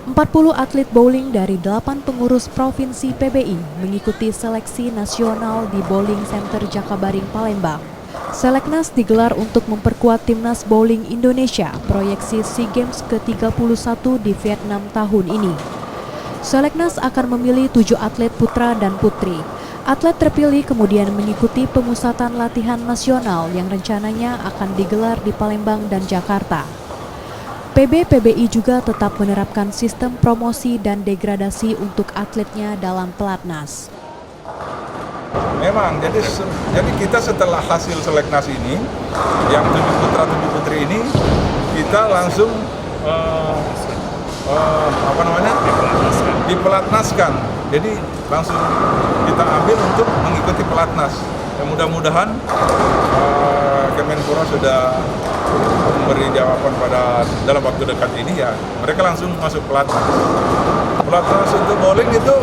40 atlet bowling dari 8 pengurus Provinsi PBI mengikuti seleksi nasional di Bowling Center Jakabaring, Palembang. Seleknas digelar untuk memperkuat timnas bowling Indonesia proyeksi SEA Games ke-31 di Vietnam tahun ini. Seleknas akan memilih 7 atlet putra dan putri. Atlet terpilih kemudian mengikuti pemusatan latihan nasional yang rencananya akan digelar di Palembang dan Jakarta. PBI juga tetap menerapkan sistem promosi dan degradasi untuk atletnya dalam pelatnas. Memang, jadi kita setelah hasil seleknas ini, yang 7 putra 7 putri ini, kita langsung dipelatnaskan. Jadi langsung kita ambil untuk mengikuti pelatnas. Dan mudah-mudahan Kemenpora sudah memberi jawaban dalam waktu dekat ini, ya mereka langsung masuk pelatnas. Pelatnas untuk bowling itu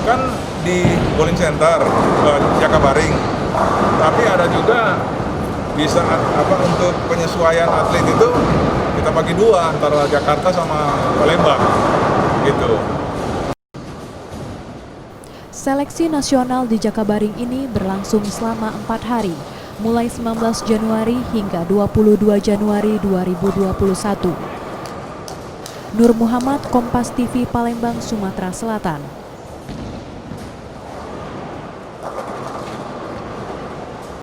kan di Bowling Center Jakabaring, tapi ada juga bisa untuk penyesuaian atlet itu kita bagi dua antara Jakarta sama Palembang gitu. Seleksi nasional di Jakabaring ini berlangsung selama 4 hari, mulai 19 Januari hingga 22 Januari 2021. Nur Muhammad, Kompas TV, Palembang, Sumatera Selatan.